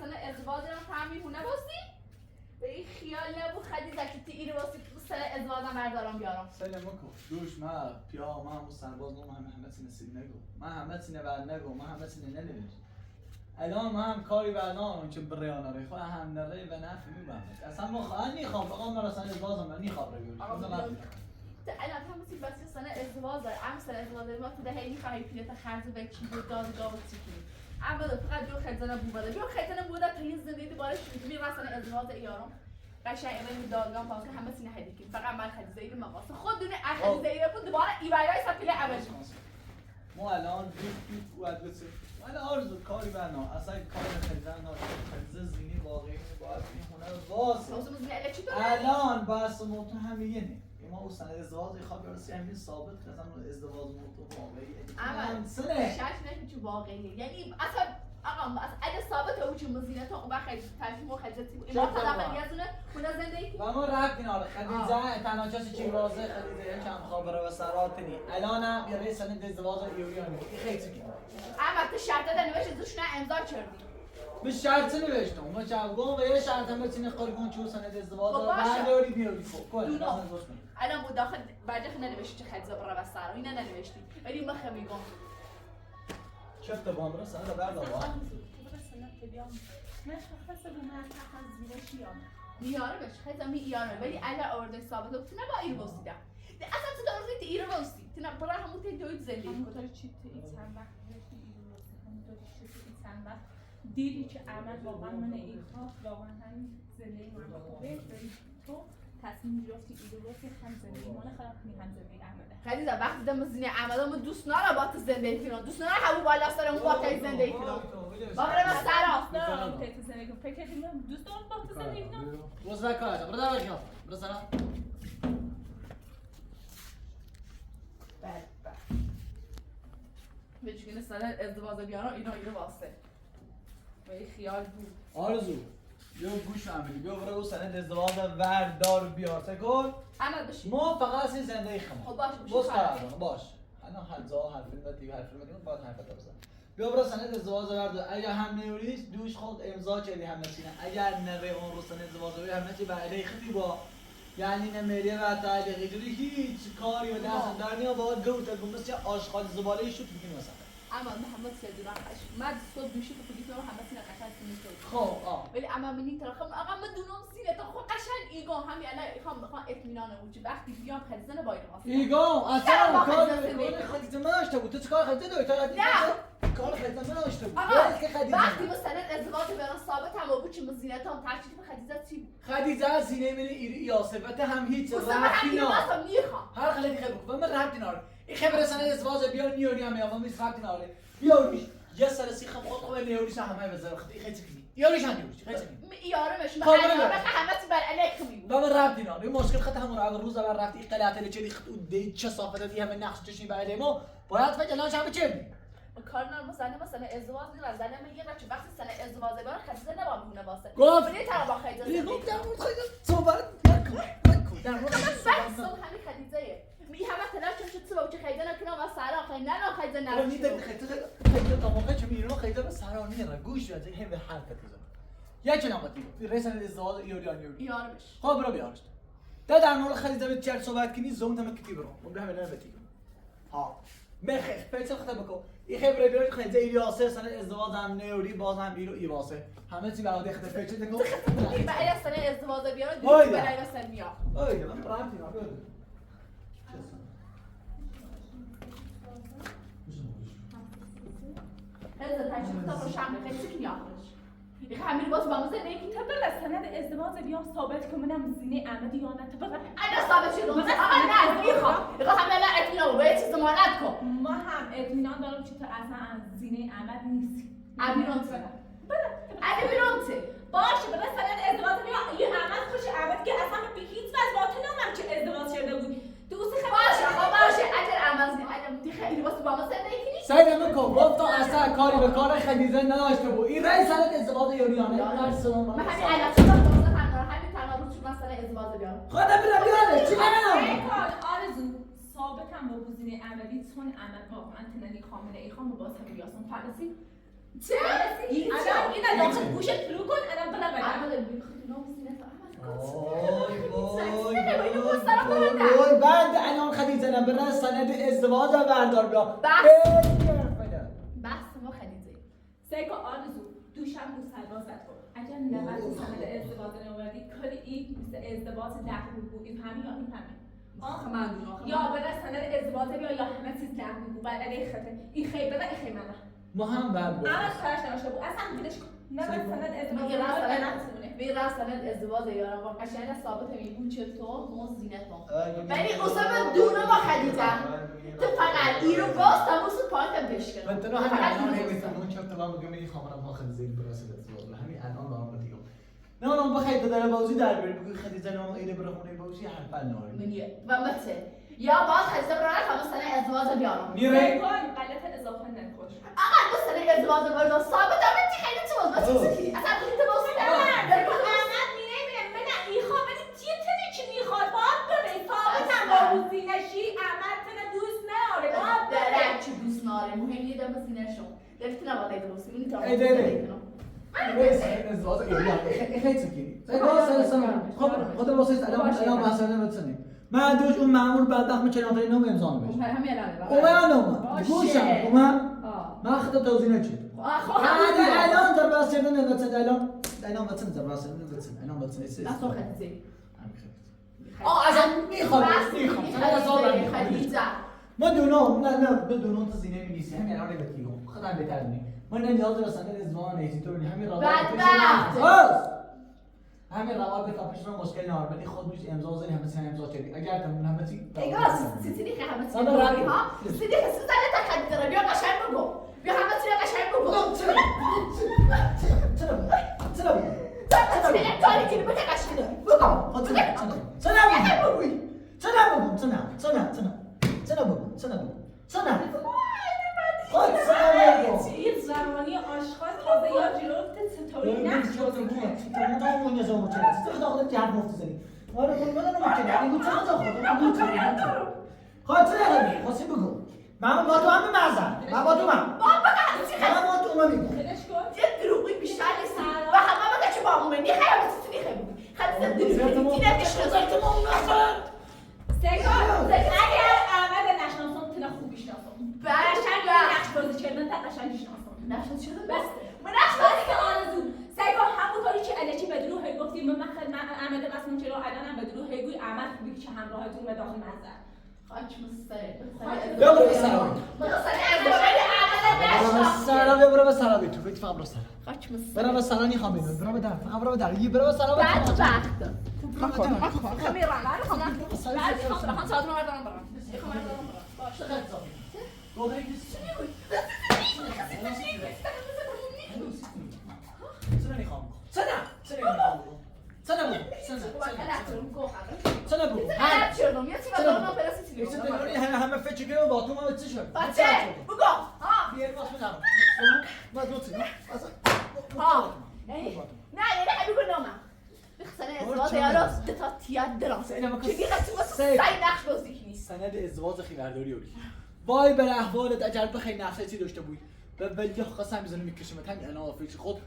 مثلا ازدواج رو تعمیمونه باسی به این خیال نبود خدیجه که تی ایرو باسی مثلا ازدواجم بردارم بیارم سلام کو دوش ما پیا ما هم سرباز نو همه سینه سینه نگو ما همه سینه بعد نگو ما همه سینه ننویس الان ما هم کاری بعدان چه بریانا ری خود هم نره و نفی میبرم اصلا ما خواهد نیخوام فقط ما رسانه ازدواجم من نیخوام رو بیارم الان هم مثل بس سنه ازدواج داره ام سنه ازدواج داره ما تو دهه میخواهی پیلت خرج به کی بود دادگاه و چیکی اما فقط جو خدزنه بوده جو خدزنه بوده تا یه زندگی دوباره شروع کنی مثلا ازدواج ایارم قشنگ این دادگاه پاس همه سینه هدی که فقط من خدیجه ایرو مقاصد خود دونه خدیجه ایرو بود دوباره ایوایای سفیل اول ما الان باید بسید من آرزو کاری بنا اصلا کاری خدیجه نه خدیجه زینی واقعی باید این هنر واسه الان بحث موضوع هم میگه نه ما اون سند ازدواج خواب برسی همین ثابت که اصلا ازدواج موضوع واقعیه اما سنه شش نمیشه واقعیه یعنی اصلا آقا اگه ثابت او چه مزینت اون وقت تفهیم و خدیجه ما طبعا یزونه خدا زندگی و ما رفت این آره خدیجه تنها کسی که واضح خدیجه کم خبره و سراتنی الانم یه سند ازدواج ایوریانی خیلی چی اما تو شرط نوشته دوش نه امضا کردی به شرط نوشتم ما چاگم و یه شرط هم بتونی قربون چون سند ازدواج برداری بیاری خب کل الان بود داخل بعدش ننوشتی چه خدیجه برا بسر اینا ننوشتی ولی ما خمیگم شفت بام رسا هذا بعد الله من شخصا به من تخزیرش میاره بهش خیلی میاره ولی اگر آورده ثابت تو نه با این واسیده اصلا تو دارید ایران واسید تو نه برای همون دوید زندگی کنی چی تو این چند وقت ایران واسید همون داری چی چند وقت دیدی که عمل واقعا من این خواه واقعا همین زندگی من خوبه ولی تو تصمیم گرفتی ایران واسید هم زندگی من خراب کنی هم زندگی عمله خدیجه وقتی دم زینه عملم دوست ندارم با تو زندگی کنم دوست ندارم همون بالا سرم با تو زندگی کنم بابا من سرا دارم تو زندگی کنم فکر کردم دوست دارم با تو زندگی کنم روز کارت برو داشم برو سلام بچگونه سال ازدواج بیارم اینا واسه و این خیال بود آرزو بیا گوش فهمیدی بیا برو سند ازدواج وردار بیار تکن عمل بشی ما فقط این زندگی خمه خب باش باش الان حلزا هر فیلم دیگه هر فیلم دیگه باید حرف بزن بیا برو سند ازدواج وردار اگر هم نیوریس دوش خود امضا کردی هم نشینه اگر نره اون رو سند ازدواج هم نشی بعد خیلی با یعنی نمیریه و تعلیقی جوری هیچ کاری و دست در نیا باید گوت کن مثل آشغال زباله شد میگیم مثلا اما محمد سیدنا من صبح دوشی که پلیس رو همه سینه قشنگ میشه خب ولی اما منی طرف آقا من دونم سینه تو خب قشنگ ایگام همین الان میخوام اطمینان وجود وقتی بیام خدیجه باید واسه ایگام اصلا کار خدیجه من داشته بود تو چیکار خدیجه داری نه کار خدیجه من داشته بود وقتی مثلا ازدواج برام ثابت هم بود چه مزینتام ترجیح به خدیجه چی خدیجه سینه من ایری یاسفته هم هیچ ربطی نه هر خیلی خیلی خوب من ربطی نداره این خبر سند ازدواج بیار نیوری هم میام میز ربطی نداره بیاریش یه سر سیخم خود نیوریش همه بزنم خیلی خیلی یاریش نیوریش خیلی یارمش من همه بر علیک میگم و من ربطی نداره این مشکل خط همون رو روز اول رفتی این قلعه چلی خود دی چه صافته دی همه نقش چشمی بعد ما باید فکر الان شب چه کار نرم مثلا ازدواج نیست زنه میگه بچه وقتی سن ازدواج برای خدیجه نباید بونه واسه گفت ولی طرف با خدیجه در مورد خدیجه صحبت نکن در مورد بحث همین خدیجه می همه تلاش شد تو چه خدیجه نکنه و سارا خدیجه نه خدیجه نه میده خدیجه تا موقع که میرو خدیجه به سارا میره گوش بده هم به حرف بزن یا چه نامتی رسن ازدواج یارمش خب برو بیارش در مورد خدیجه به چه صحبت کنی زوم تم کتی برو اون به همین نبتی ها مخ پیچ خطا بکو این خبره بیاد خدیجه ایلیاسه سن ازدواج هم نیوری باز هم ایرو ایواسه همه چی برای خطا پیچ دکو این بعد سن ازدواج بیاد دیگه برای سن میاد اوه من رابطی ندارم هذا تجربة طبعا شعب خیلی نیاز این همین باز با مزه نگی تو بلا سند ازدواج بیام ثابت کنم من زینه عمد یا نه تو بلا انا ثابت شد آقا نه میخوام همه لا اطمینان و یه چیز ضمانت کن ما هم اطمینان دارم که تو اصلا از زینه عمد نیستی امیرانته بله امیرانته باشه بلا سند ازدواج بیام یه عمد خوش عمد که اصلا به هیچ وجه با تو نمیدونم که ازدواج شده بود دوست خیلی باشه اگر عمل خیلی واسه با مزه نگی سعید میگم گفت تو اصلا کاری به کار خدیجه نداشته بود این رئیس سند ازدواج یوریانه هر سلام من همین علاقه واسه همین تنها رو چون مثلا ازدواج بیارم خدا برم بیارش چی نمیدونم آرزو ثابتم با گزینه عملی چون عمل واقعا تنانی کامله ای خانم باز هم بیاسون فلسی چه؟ الان داخل گوشت فرو کن الان بلا بلا عمل بیخود نام زینت وای بعد الان خدیجه نه برن سند ازدواج رو بردار بیا بحث ما خدیجه سیکو آرزو دوشم رو سربازت کن اگر نبرد سند ازدواج نمیوردی کاری این مثل ازدواج لغو بود این همین یا این همین آخه من دونم یا برای سند ازدواج بیا یا همه چیز لغو بود بعد علیه خطه این خیلی بده این خیلی منه ما هم بعد اما کارش نماشته بود اصلا بیدش کن نبرد سند ازدواج میگه راست سند ازدواج یارم با قشنگ ثابت میگون چطور موز زینت ما ولی اصلا دونه با خدیجه تو فقط ایرو باز تموس پاکت بشکن من تو همین الان نمیتونم اون چرت و بگم میگی خواهم با خدیجه برسه ازدواج همین الان دارم بگم نه اون بخیر داره بازی در بری بگی خدیجه نه ایده بره خونه بازی حرف ناری منیه و مته یا باز خدیجه برای خمس سنه ازدواج بیارم میره کن غلط اضافه نکن اما دو سنه ازدواج برای ثابت هم انتی خیلی تو باز چیزی اصلا خیلی تو باز احمد میره من ایخوام ولی چی چی میخواد باید بره ثابت هم با روزی نشی احمد تنه دوست ناره باید بره چی دوست ناره مهم نیه دم سینه شو دفتی نباید درستی منی تا ازدواج خیلی سکی خب خدا واسه الان مسئله بتونیم من دوش اون مامور بدبخت میچنم تا نام امضا نمیشه همین اومد گوشم اومد من خدا توضیح نچید الان در باز شدن نبتد الان بتن در باز شدن نبتد الان بتن است اصلا خدیجه اصلا میخوام خدیجه ما دونم نه بدونم تو زینه می‌نویسی همین الان بگیرم خودم بهتر نی من نیاز دارم سند ازدواج نیستی تو همین روابط همین روابط پیش رو مشکل نداره ولی خود میش امضا زنی همه سن امضا کردی اگر تمون همه چی اگه سیتینی که همه چی داری ها سیتی حس زنه تا خدیجه بیا قشنگ بگو بیا همه چی قشنگ بگو چرا کاری که بگه قشنگ بگو چیز زمانی آشغال تازه یا جلوت چطوری نقش بازی من با تو همه مزن من با تو من با تو من میگم خودش کن یه دروغی بیشتر نیست و همه بگه چه با همون میخوای همه چیزی خدیجه دروغی دیگه بشناسه تو سیگار اگر احمد نشناسم تنه خوب بشناسم قشنگ نقش بازی کردن تا قشنگ بشناسم نشناس شده بس من بس که آرزو سیگار همونطوری که الکی به دروغ گفتی من احمد مسمون چرا الانم به دروغ گوی احمد خوبی که همراهتون به داخل منزل خاک مستره بیا برو سلام برو به سلام تو فکر برو سلام خاک مستره برو به سلام میخوام ببینم برو به در فقط برو به در برو به سلام بعد وقت همه فکر کردم با تو ما چی شد بچه بگو ها بیار باش میذارم ما دو تا ها نه یعنی بگو نامم بخسنه ازدواج یاراس دتا تیاد دراسه که دیگه تو سعی نقش بازی نیست سند ازدواج خیارداری اولی وای بر احوالت اجل بخیر نقشه چی داشته بود به ولی قسم میزنم میکشم همین الان فکر خود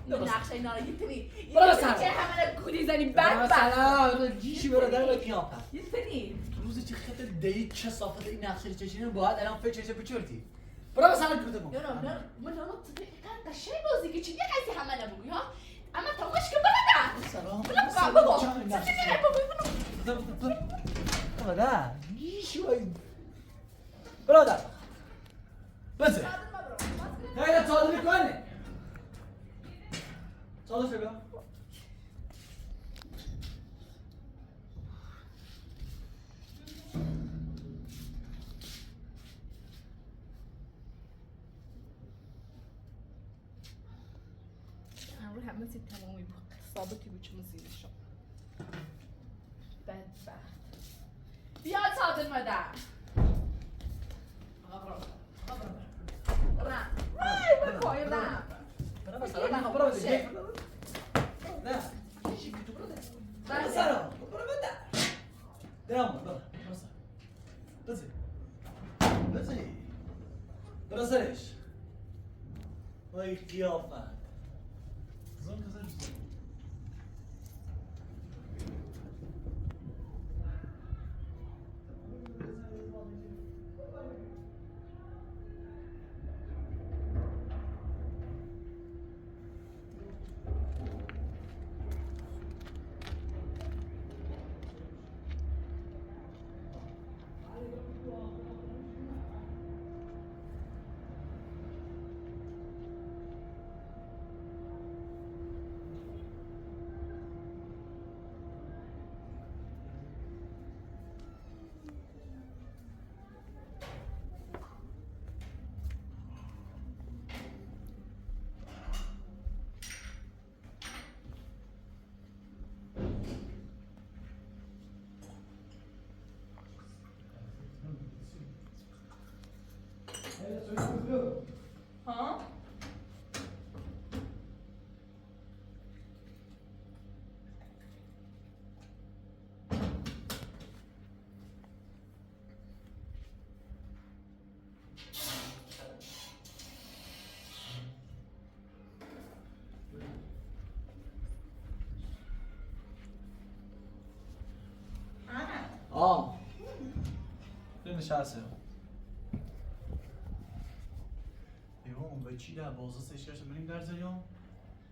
نقشه اینا رو یتنی برو سلام چه همه گولی زنی بعد سلام جیشی برادر به قیافت یتنی روزی چه خط دیت چه صافت این نقشه چشینه باید الان فکر چه بچورتی برو سلام کردم من اون تو قشنگ بازی که چی قضیه همه نبودی ها اما تا مشکل بلده سلام بابا برادر جیشی وای برادر بزه نه صادر میکنه صادر شو همه چی تمامی بود ثابتی بود چه مزیدشم بدبخت بیا صادر مادر رم بکوی رم برو بده نه چی که تو برو سلام برو بده درام برو بزن بزن برو سرش ای قیافت زن کسا جسد ها؟ این نشسته ایوان به چی در بازه سشکرش بریم در زریان؟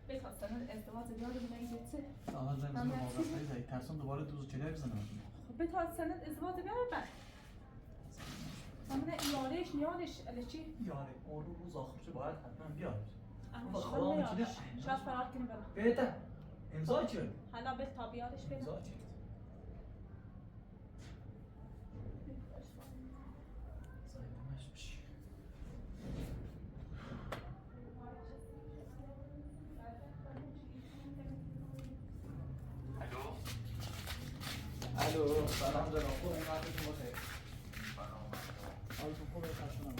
بخواستن ازدواج یادمون نگیرده. آقا زن بزن بازه سیزه ترسون دوباره دوز چلی بزنم خب بخواستن ازدواج بیارم من یارش نیارش علی چی؟ یاره اون روز آخرش باید حتما بیاد اما خدا شاید می‌چینه. شاید فرار کنی برم بهتر امضا چه؟ حالا به تا بیارش برم امضا چه؟ زایدمش بشی الو سلام جناب خوب این وقتتون بخیر حالتون خوبه ترسونم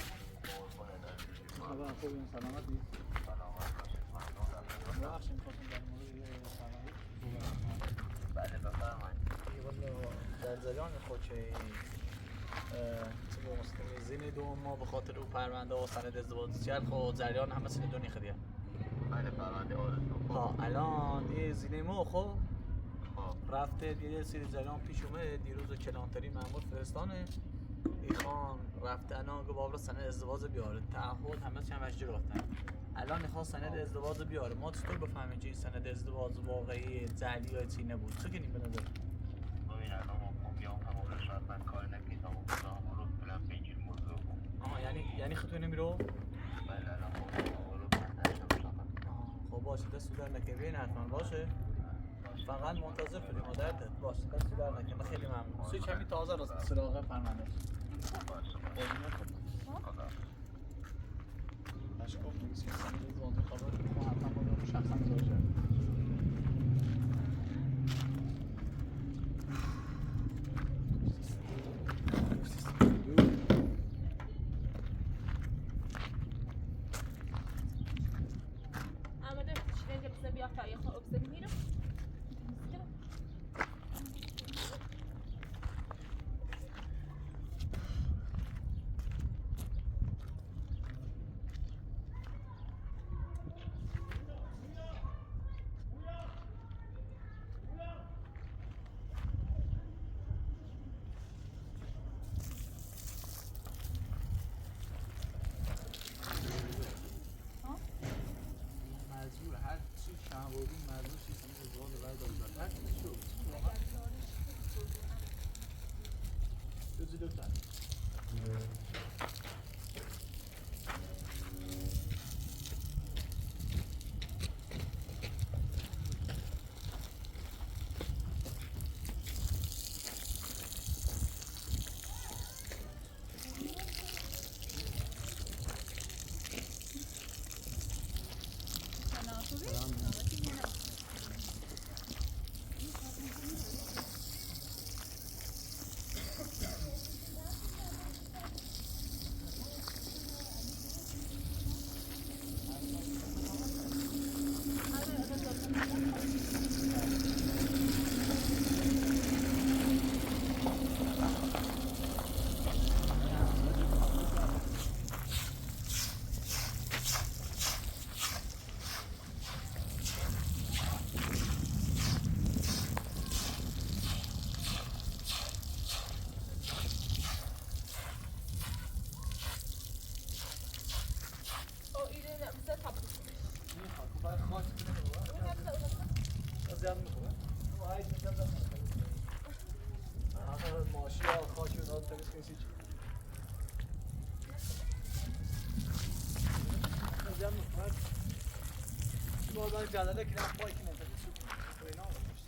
خبر خوب این سلامتی بخشیم خواستم در مورد یه سلامت بله بفرمایید والا در جریان خود چه زین دو ما به خاطر او پرونده و سند ازدواج کرد خب جریان همه سن دونی خدیه بله پرونده آرزو ها الان یه زین ما خب خب رفته یه سری جریان پیش اومده دیروز کلانتری مأمور فرستانه ایخان رفته الان گفت بابا سند ازدواج بیاره تعهد همه چی همش گرفتن الان میخواد سند ازدواج بیاره ما چطور بفهمیم چه این سند ازدواج واقعی جعلی یا چی نبود چه کنیم به نظر ببین الان ما بیام همون شاید من کار نکنم همون رو بلم به اینجور موضوع آها یعنی خطوی نمیرو بله الان ما رو بندشم خب باشه دست در نکنه بین حتما باشه فقط منتظر بودیم ما دردت باشه دست در نکنه خیلی ممنون سوی کمی تازه راست سراغ پرونده قربونت خدا باش گفت نیست که سنده ازدواج خبر ما حتما با دارو شخصا زوجه اما ده شیرینی بزن بیا تا یه خواب بزن میرم خاشونات تمیز کنید چی Hocam var. Bu oradan cadede kiran koy ki ne tabii. Burayı ne olmuş?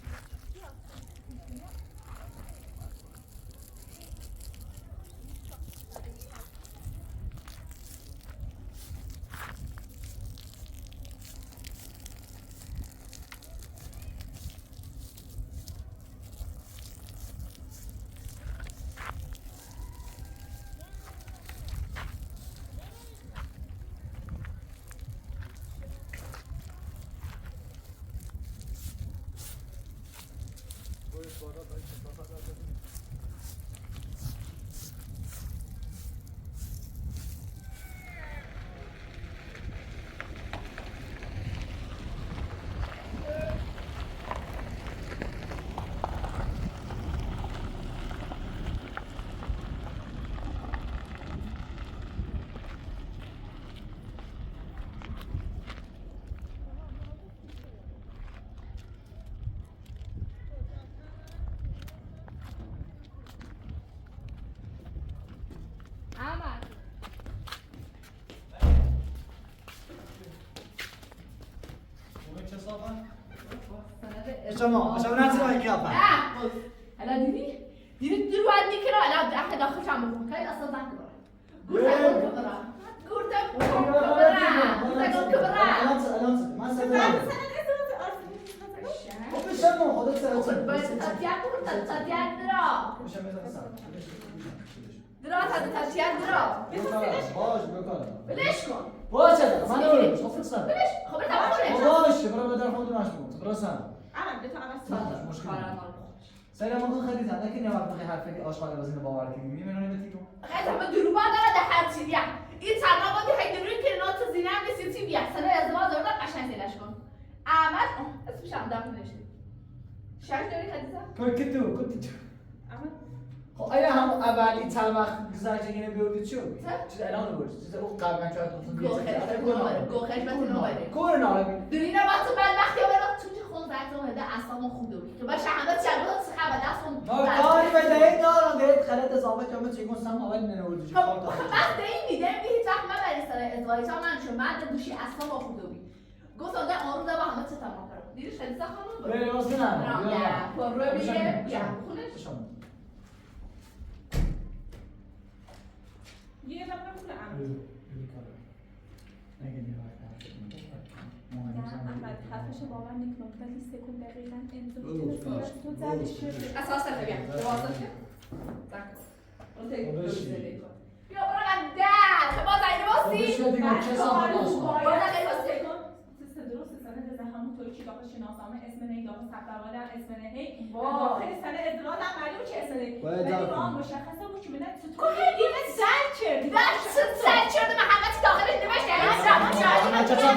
شما نتونی کافه. هلا دیدی رو عندي كده لا بدي احد اخش عم بقول كاي اصلا ذاك سلام علیکم خدیجه لكن يا وقت حرفي اشغال وزن باور کنی میمونی بتیتو خیلی ما درو بعد ده هر چی بیا این تنها بودی هی دروی که نوت زینه هم سی بیا سر ازدواج دارم قشنگ سیلش کن احمد اسمش هم دفن نشد شاید داری خدیجه كنت خب آیا هم اولی چند وقت گذشته اینو بیوردی چی بود؟ چیز الان بود چیز اون قبلا شاید گفتم گوخش بس نوبره کورنا دنیا ما تو بعد وقتی اومد تو که خون زد اومده اصلا خوب بود که باشه همه چرا تو خبر دستم کاری به دین دارم دید خالد اضافه که من چی گفتم اول ننوردی چی کار خب بس دین میده هیچ وقت من برای سر ازدواج ها من شو من دوشی اصلا با خوب بود گفتم ده آروم ده با همه چه تمام کرد دیدی خیلی خانم بود بله واسه نه یا پر رو میگه یا خونش یه دفعه پول احمد حرفش باور نکنم ولی سکون دقیقاً امضا تو زدش اساس بیا دوازده tak بیا برو قدر خب زایده باسی برو قدر باسی درست سند از همونطوری که داخل شناسنامه اسم نهی داخل ثبت‌آوری اسم نهی داخل سند ازدواج هم معلومه که اسم نهی ولی آن مشخصه بود که من تو این زل کردی زل کرده من همه چی داخلش نوشته همه داخل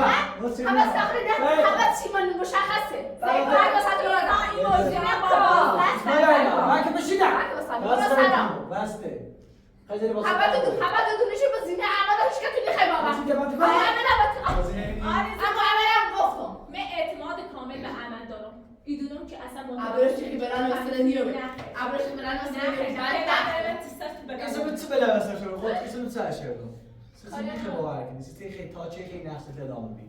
همه چی من مشخصه زیبایی واسه دوران این موضوع من که بشیدم بسته خیلی واسه همه دونشون با زینه احمد هیچ که تو نخواهی بابا من اعتماد کامل به احمد دارم ایدونم که اصلا عبرش که برن مثلا نیومه عبرش که برن مثلا نیومه بعد اسم تو بلا واسه شروع خود اسم تو اشاره خیلی باور کنی سیتی خیلی تاچه خیلی نفس ادامه بی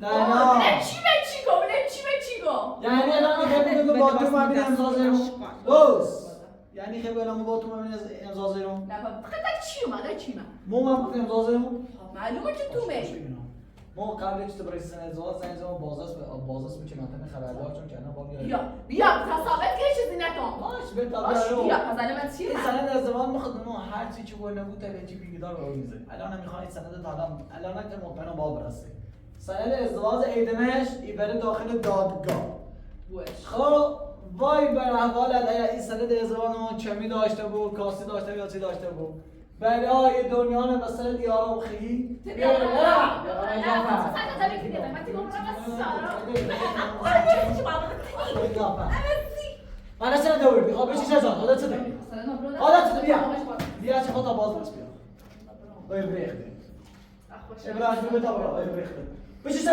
نه چی گو یعنی الان خیلی با تو من امضا زیرم دوست یعنی خیلی الان با تو من امضا زیرم نه خیلی چی اومد مو من امضا زیرم معلومه که تو ما قبل چه برای سن ازدواج زنگ بازاست میشه مثلا خبردار چون کنه با بیا تا ثابت که چیزی نکن باش به تا بیا مثلا من چی سند ازدواج میخواد ما هر چی چه گونه بود تا چی بیگدار رو میذاره الان میخواد سند الان که مطمئن با برسه سند ازدواج ایدمش ایبره داخل دادگاه خب وای بر احوالت اگر این سند ازدواج ما چمی داشته بود کاسی داشته بود یا چی داشته بود بله آی دنیا نه مثلا دیارم خیلی من چرا دوردی خب چی شد خودت چه داری خودت بیا چه خودت باز بس بیا وای بریخته ابراهیم بیا تا برو وای بریخته بچی شد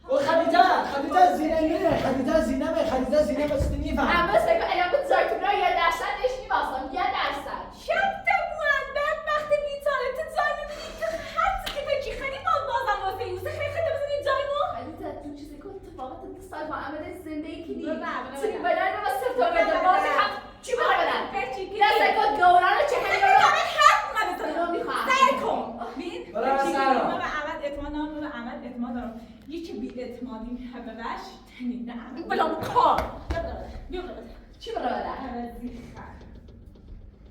خدیجه خدیجه زینه خدیجه زینه بس نمیفهم اما سکو اگه بود زایتون یه درصد نشنی واسم 1%. شبت بوان بدبخت بیچاره تو جای میبینی تو حدی که تو چی خیلی بازم واسه یوسف خیلی بزنی جای ما خدیجه تو چیزی که اتفاقات 2 سال با عمل زندگی کنی بله. توی بدن و سفتا بده بازی هم چی بار بدن هرچی که دست سکو دوران چه هنگی رو حرف اومده تو اینو میخوام سر کن بین برای سر. من به عمل اعتماد ندارم به عمل اعتماد دارم یکی بی اعتمادی می‌کنه بهش تنیده عمل بلام کار بیا بده چی بار بدن عوضی خر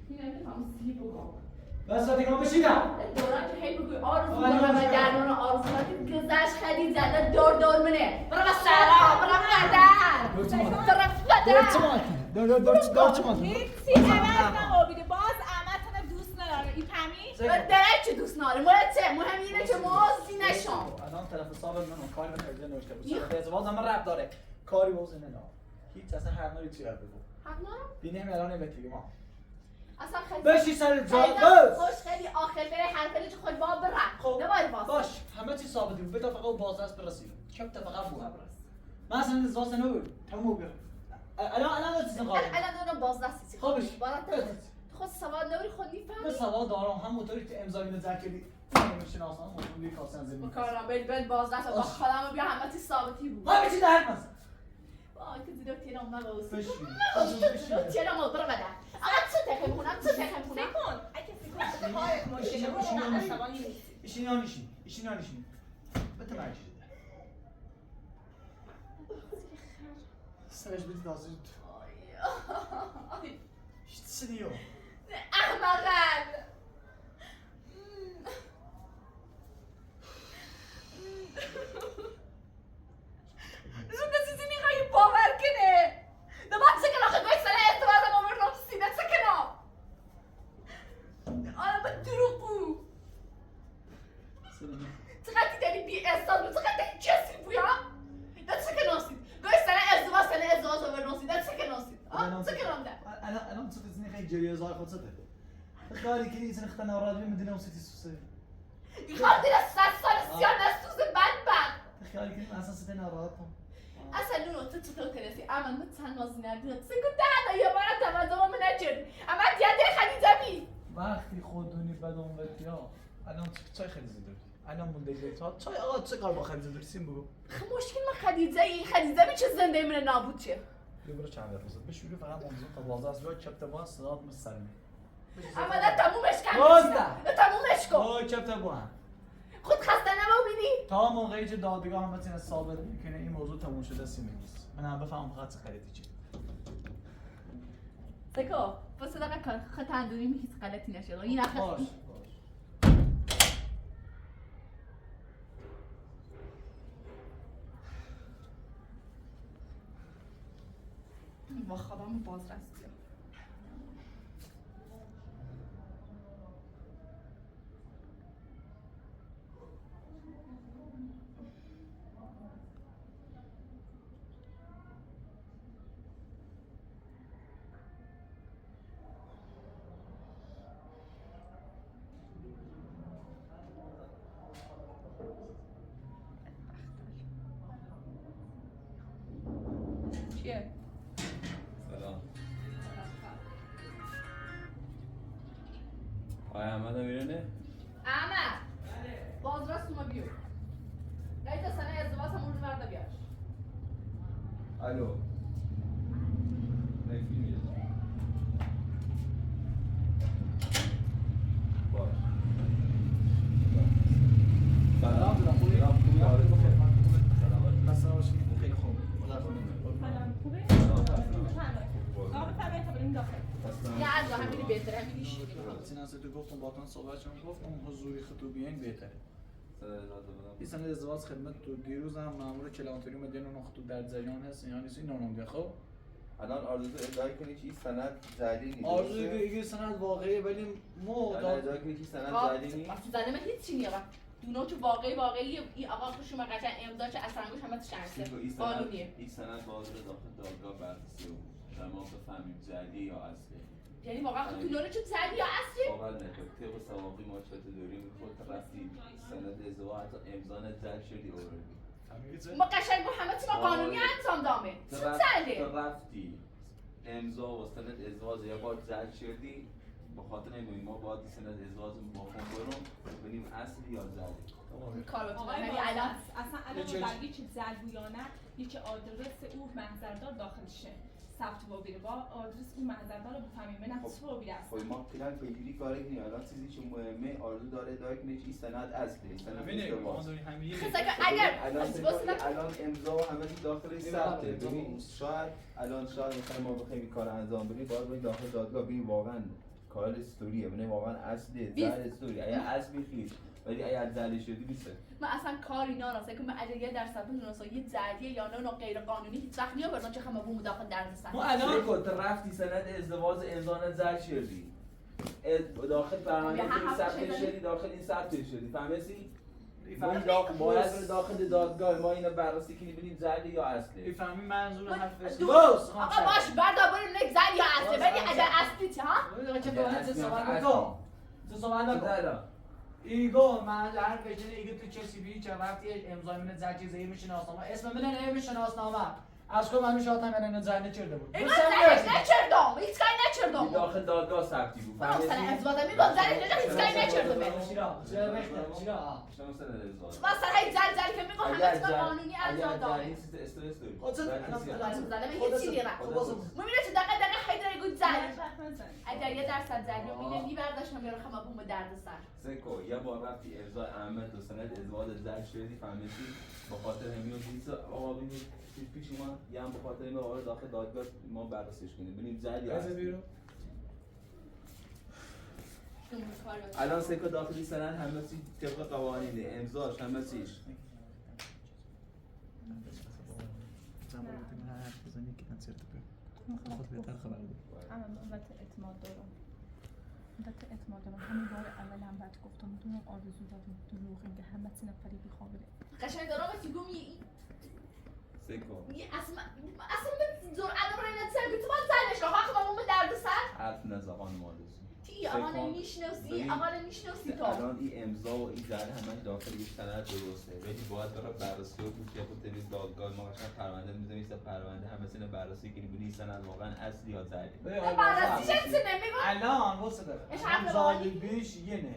اینو میخوام سی بگم بس دیگه بشینم دوران که هی بگوی آرزو دارم و درمان آرزوهاتی گذشت خدیجه دور منه برو با سرا برو بدن برو بدن هیچی عوض نمابیده باز عملتون دوست نداره این پمی درک چه دوست ناره مهم چه مهم اینه که موزی نشم الان طرف صاحب منو کاری به خدیجه نوشته بود سر ازدواج هم رب داره کاری واسه نه هیچ اصلا هر نوعی چی بگو حق نارم بینیم الان بهتری ما اصلا خیلی بشی سر جا خیلی بس خوش خیلی آخر بره هر خیلی چه خود با برن خب نباید باز باش همه چی ثابت بود بتا فقط بازرس برسید چه فقط بود من اصلا ازدواج نبود تموم بگم الان چیز قابل الان دونم بازدستی خبش خود سواد نوری خود میفهمی من سواد دارم هم موتوری که امضا اینو ذکری نمیشناسم موتوری کاسن زمین کارم بل بازدست با خودم بیا همه چی ثابتی بود همه چی در ماست وای که زیرا تیرم نباست بشین تیرم رو برو بدن آقا چه تکه میکنم چه تکه میکنم سکون اگه سکون کارت مشکل بود من عصبانی نیستی ایشین یا نیشین بده من چیزی سرش بدید آزید هیچ سنیو احمقن زنده چیزی میخوایی باور کنه نباید سکن آخه باید سنه ازدواجم آمر رو سینه سکنم آره با دروغو چقدر داری بی احساس بود چقدر داری جسری بویا ده چکه ناسید گوی سنه ازدواج آمر ناسید ده چکه ناسید چکه نام ده الان تو تزنی خیلی جوری ازای خود سده خیلی که این سنخت نورادی مدینه و سیتی سوسه میخوام دیر 100 سال سیاه نستوز بدبخت خیلی که اصلا سیتی نورادتم اصلا اونو تو چطور ترسی اما من چند نازی ندید سکو ده یا برای توجه من نچرد اما دیاده خدیجه بی وقتی خودونی بدون ها الان چای خیلی زیده الان مونده دیتا چای آقا چه کار با خدیجه داری سیم بگو مشکل من خدیجه بی چه زنده من نابود چه بیا برو چند روزه بشوری فقط موضوع تا 12 از بیا چپت با صدات مسترمی اما نه تمومش کن بازده. نه تمومش کن اوه چپت با خود خسته نبودی تا موقعی که دادگاه هم بتونه ثابت میکنه این موضوع تموم شده سیم نیست من هم بفهمم فقط چه خریدی چی سکو واسه دقیقا خط تندوری هیچ غلطی نشه این باش آخر باش با خودم باز رستی چیه؟ سلام آقای احمد امیرانه؟ احمد بازرس اومد بیو نه تا سنه ازدواج هم اون ورده بیارش الو نه فیلم میده باش سلام خوبی؟ خوبی آره سلام بس باشید خیلی خوب خدا سلام خوبه؟ آقا بفرمایید تا بریم داخل یه عجا همینی بهتره همینی شیری سینان تو گفتم باتون صحبت چون گفتم حضوری خطوبی این بهتره این سند ازدواج خدمت تو دیروز هم مامور کلانتری مدین اون خطوب در جریان هست یا نیست این نمیگه خب الان آرزو ادعای کنی که این سند جعلی نیست آرزو دیگه سند واقعیه ولی مو الان ادعای کنی که این سند جعلی نیست وقتی زنه من هیچی نیارم دونا تو واقعی این آقا خوشو من قشنگ امضا چه اصلا گوش همه تو شرطه قانونیه این سند باز رو داخل دادگاه بررسی و در ما بفهمیم جعلی یا اصلی یعنی واقعا خود تو چه زدی یا اصلی باور نکن طبق سواقی ما چطور داریم خود رفتی سند ازدواج حتی امضا جعل شدی اوردی ما قشنگ همه چی ما قانونی انجام دامه چه زده؟ تو رفتی امضا و سند ازدواج یا بار زد شدی به خاطر این ما باید سند ازدواج با برم ببینیم اصلی یا زدی کار بکنم آقای یعنی باز الان اصلا الان بگی چه زد یا نه یکی آدرس او محضردار داخل شه ثبت با بیره با آدرس او محضردار رو بفهمیم من تو بیره خب ما پلان پیگیری کاری کنیم الان چیزی که مهمه آرزو داره کنه که این سند اصلی سند ازدواج الان امضا و همه چی داخلش ثبته ببین شاید مثلا ما بخوایم کار انجام بدیم باید بریم داخل دادگاه ببینیم واقعا کار استوریه ببینیم واقعا اصلیه زر استوری اگه اصلی خیش ولی اگه زلی شدی نیست من اصلا کاری ناراسته که من اگه یه درصد ناسایی زدیه یا نه غیر قانونی هیچ وقت نیاوردم چه خمه بوم داخل درس ما الان تو رفتی سند ازدواج امضا زل شدی داخل برنامه ثبت شدی داخل این ثبت شدی فهمیدی باید داخل دادگاه ما اینو بررسی کنیم ببینیم زل یا اصله میفهمی منظور حرفش آقا باش بعد بریم نک زل یا اصله ولی اگر اصلی چه ها چه باید صحبت نکن ایگو من حرف بشینه ایگو تو چه سی بی چه وقتی امضا من زکی زیر میشناسنامه اسم من نه میشناسنامه از کو من شاتم من زنه چرده بود ایگو زنش نچردم هیچ کاری نچردم داخل دادگاه ثبتی بود مثلا ازواج میگم زنش هیچ کاری نچردم مثلا هی زل که میگم همه چیز قانونی انجام دادم استرس داری هیچ چیزی نه میبینه چه دقیقه حیدر گفت زل اگر یه درصد زل میبینه میبرداشم میاره خمه بوم دردسر سکو یه بار رفتی ارضا احمد و سند ازدواج زل شدی فهمیدی به خاطر همین چیز آقا ببین پیش اومد یه هم به خاطر این آقا داخل دادگاه ما بررسیش کنیم ببینیم زل یا اصلی الان سکو داخلی سند همه چی طبق قوانینه امضاش همه چیش اما البته اعتماد دارم همین بار اول هم بعد گفتم میدونم آرزو دارم دروغ اینکه همه چی نفری بیخوابه قشنگ دارم سیگم سکو اصلا من زور الان برای نتیجه تو باید زنش رو خواهد بوم دردسر حرف نزاقان مالش تی آقا نمیشناسی تو الان این امضا و این زن همش داخل یک سند درسته ولی باید برای بررسی و بود که خود تمیز دادگاه ما قشنگ پرونده میذاریم پرونده همه سن بررسی کنیم ببینیم این سند واقعا اصلی یا زری بررسی چه نمیگم الان واسه هم زالی بیش یه نه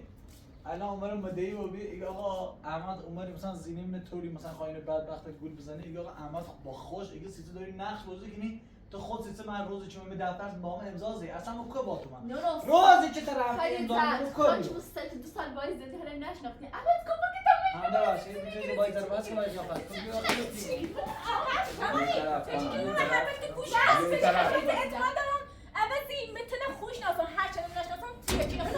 الان عمر مدعی و بی آقا احمد عمر مثلا زینیم طوری مثلا خاین بدبخت گول بزنه ایگه آقا احمد با خوش ایگه سیتی داری نقش بازی کنی تو خود سیتی من روزی چون به دفتر با هم امضا زی اصلا کو با تو من روزی که طرف امضا رو کنی تو دو سال باید زدی هر نشناختی احمد کو با هم ده باشه میشه باید در باز کنه قیافت تو بیا این میتونه خوش ناسم هر چند نشناسم یکی مثلا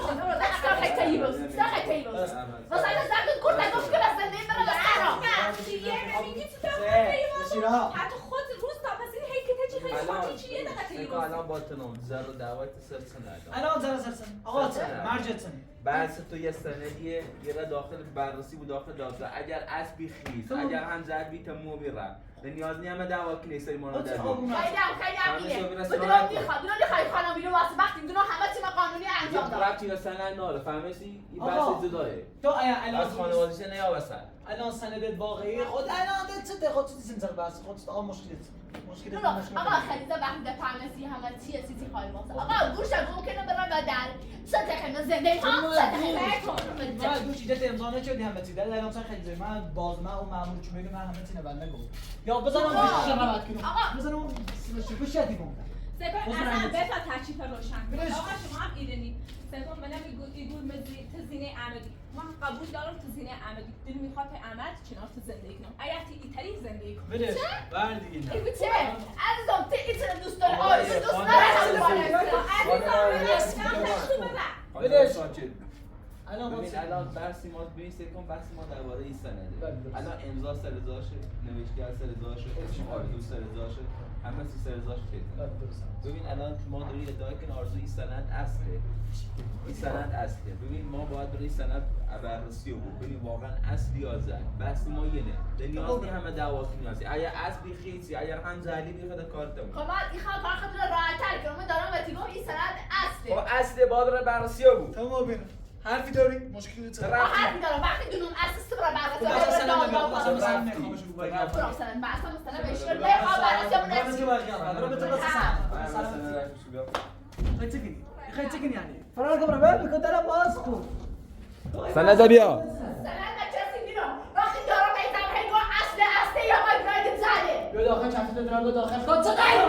زرد گرد نگفت که بس زنده برای حتی خود روز تا پس این هیکته چی خیلی خاطی چیه دقیقه الان با تنم زر و دعوت سلسله الان سلسله آقا مرجع سن بعض تو یه سندیه یه داخل بررسی بود داخل دادگاه اگر اسبی خیز اگر هم زربی تمو بیرم به نیاز نیامه دعوا کنی سری مانا در خیلی خیلی خانم بیرون واسه وقتی میدونم همه چی ما قانونی انجام دادم رفتی به سند ناره فهمیدی این بحث جداه تو الان از خانواده‌اش نیا وسط الان سندت واقعی خود الان چه خود چیزی سنسر بس خود آ مشکلت آقا خلیزه وقتی در فارمسی همه چیه چیزی خواهی واسه آقا گوش ممکنه برم بدل چه تخمه زنده ها من گوش ایده امضا نکردی همه چی در الان خیلی من باز من اون مامور چون میگم من همه چی نبند نگو یا بزنم گوش شرابت کنم بزنم گوشتی گم سکون اصلا بفا تشریف روشن آقا شما هم ایرانی سکون منم ایگور تزینه عمدی من قبول دارم تزینه عمدی دل میخواد عمد چنار تو زندگی کنم اگر تی ایتالی زندگی کنم بده بر دیگه ایگو چه عزیزم تی ایتالی دوست داره آرزو دوست داره بده الان بحثی ما ببین سکون بحثی ما درباره این سنده الان امضا سر ازاشه نوشتگر سر ازاشه اسم آرزو سر ازاشه همه چیز سر ازاش ببین الان ما داریم ادعا کنیم آرزو این سند اصله این سند اصله ببین ما باید برای این سند بررسی رو ببینیم واقعا اصلی یا زن بحث ما یه نه نیاز نیست همه دعوا کنیم اگر اصلی خیسی اگر هم زلی بیخواد کارتمون خب من این خواهم کار خیلی راحت‌تر کنم من دارم بهت میگم این سند اصله خب اصله باید برای بررسی رو بود تمام ببین حرفی داری؟ مشکلی چه؟ حرفی دارم وقتی دونم اساس برای بررسی برام مثلا مثلا بهش بخوام بررسی خیلی یعنی فرار کن برام بکن درم باز کن سند بیا سند کسی میرم وقتی دارم میتم هنگام اصل یا باید زده بیا داخل چند تا درام داخل کن چه غیر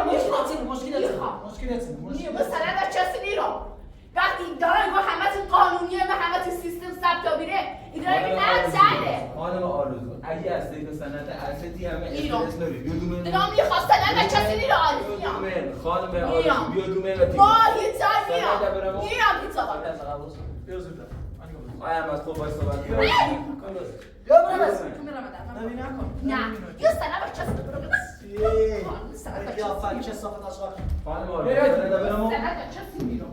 مشکلی مثلا کسی میرم وقتی دارم همه تو قانونیه و همه تو سیستم ثبت میره این داره که نه زده خانم آرزو اگه از دیگه سند اسدی همه استرس نری بیا دومن اینا میخواستن نه کسی میره آرزو خانم آرزو بیا دومن ما یه جای میرم که تو بیا زود آیا از خوب واسه صحبت بیا بس نه یه سند کسی برو قیافت چه صافت آشغال خانم آرزو سند برام سند کسی میرم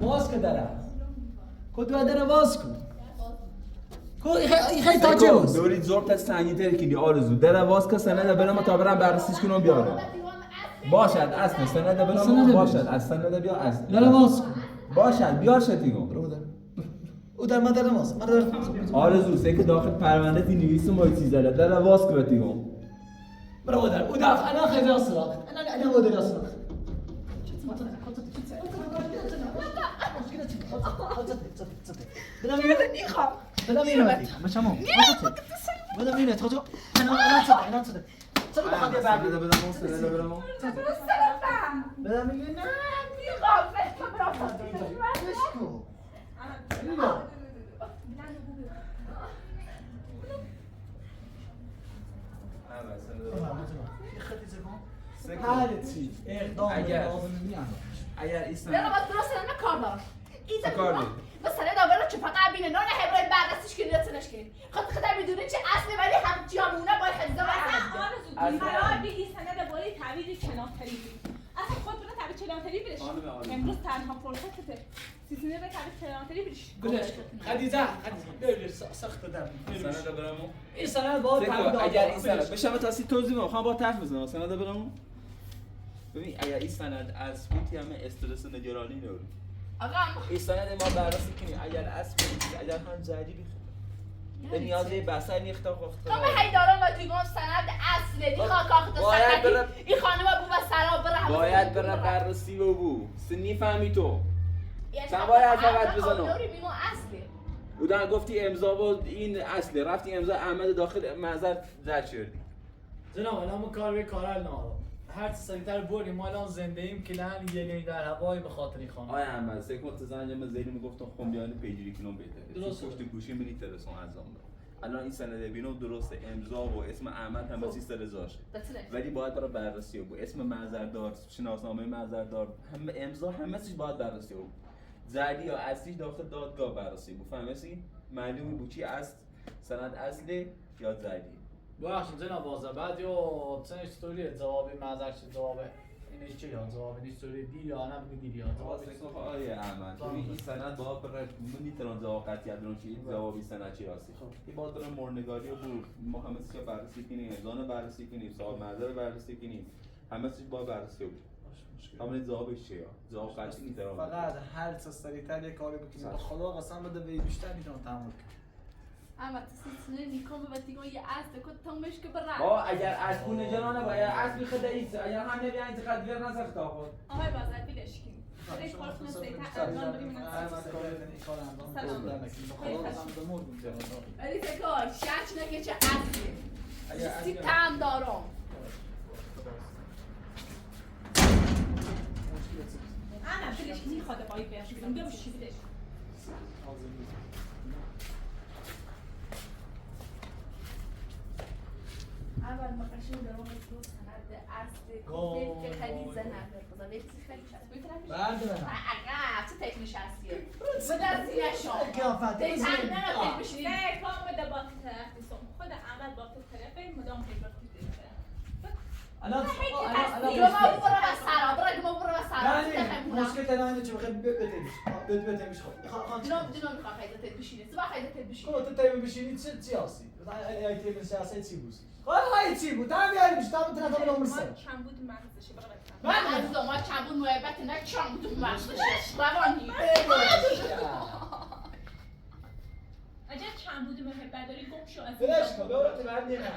باز که داره خود داره باز کن خیلی تاجه دورید زورت از سنگیتر کنی آرزو در واس که سند برام تا برام بررسیش کنم بیارم باشد اصلا سند برام باشد از سند بیا از داره باز کن باشد بیار شتیگم او در مدر ماست آرزو سه که داخل پرونده تی نویس ما چیز داره در واس که تیگم برو در او در انا خیلی اصلاح انا او در اصلاح بدم اینه ما شما بدم اینه تو انا صد چرا بخواد بعد سند برام بدم اینه میخوام بشکو اگر ایستن نه باید درست نه کار دارم چه کار داری؟ مثلا داور چه فقط بینه نه هبرای بررسیش کنید نتونش کنید خاطر میدونه چه اصله ولی هم جامونه باید خریده و آرزو قرار بگی سند باری تعبیر شناختاری اصلا خود بنا تعبیر شناختاری برش امروز تنها فرصتته سیزنه به تعبیر شناختاری برش گلش خدیجه ببین سخت دارم سند برام این سند با اگر این سند بشم تاسی توضیح میخوام با طرف بزنم سند برام ببین اگر این سند از فیتی همه استرس نگرانی نوری آقا این سند ما بررسی کنیم اگر از فیتی اگر هم جدیدی به نیازه بسر نیختا خواهد همه هی دارم و دیگم سند اصله دی خاکاخت سندی این خانم بو و سرا بره باید بره بررسی بو سنی فهمی تو چند باید فقط بزنم دوری بیمو اصله بودن گفتی امضا و این اصله رفتی امضا احمد داخل محضر زد شدی جناب الان ما کار به کارال نهارم هر چه سریعتر بردیم ما الان زنده ایم که لحن یه در هوای به خاطر این خانم آیا احمد سکمت زنجم زیلی میگفتم خونبیان پیجری کنم بهتره درست پشت گوشی منی تلسون ازم الان این سند بینو درسته امضا و اسم احمد هم چیز رضاشه ولی باید برای بررسی بود اسم معذردار شناسنامه معذردار هم امضا همه چیز باید بررسی بود زدی یا اصلیش داخل دادگاه بررسی بود فهمیسی معلومه بود چی است سند اصلی یا زدی ببخشید جناب بازار بعد یا چه استوری جوابی معذر چه جواب اینش چه یا جواب این استوری دی یا نه میگی یا جواب آقای احمد این سند با برای میتونن جواب قطعیت دارن چی جوابی سند چی هستی این با دارن مورنگاری بود ما همه چیز بررسی کنیم اذان بررسی کنیم صاحب معذر بررسی کنیم همه چیز با بررسی بود همین جوابش چیه جواب قطعی نیست فقط هر چه سریعتر یک کاری بکنیم با خدا قسم بده به بیشتر میتونم تحمل اما تسلسل نیکم و دیگه یه اصل کد تمش که برای با اگر از خون جنانه باید از بی خدا ایست اگر هم نبیان اینجا قد بیر نزد تا خود آقای بازر بیلش کنیم خودش کارتون سریعتر ادنان بریم این ولی تکار شش نگه چه اصله سی تم دارم انا بیلش کنیم خواهده باید بیرش کنیم بیا بشی بیلش اول مقاشم دارم تو سند اصل که خیلی زننده بذار وقتی خیلی شست میتونم بعد نه آقا چه تکنیش هستیه بدر زیر شما قیافت دیگه نه بشینید نه کام بده با طرف نیستم خود عمل با طرف مدام پیبر الان ما برو و سرا برو و سرا مشکل الان چه بخیر بتیش خب دینا میخوام خیلی بشینید تو خیلی بشینید تو تیم بشینید چه سیاسی مثلا ای تی نشسته چی بود؟ خواهی چی بود؟ تام بیاریم تا من تنها نمر ما سر. کمبود مغزشه بقیه من عزیزم ما کمبود محبت نه کمبود مغزشه روانی اگر کمبود محبت داری گم شو از بلش کن، بیا برو تو بندی نه.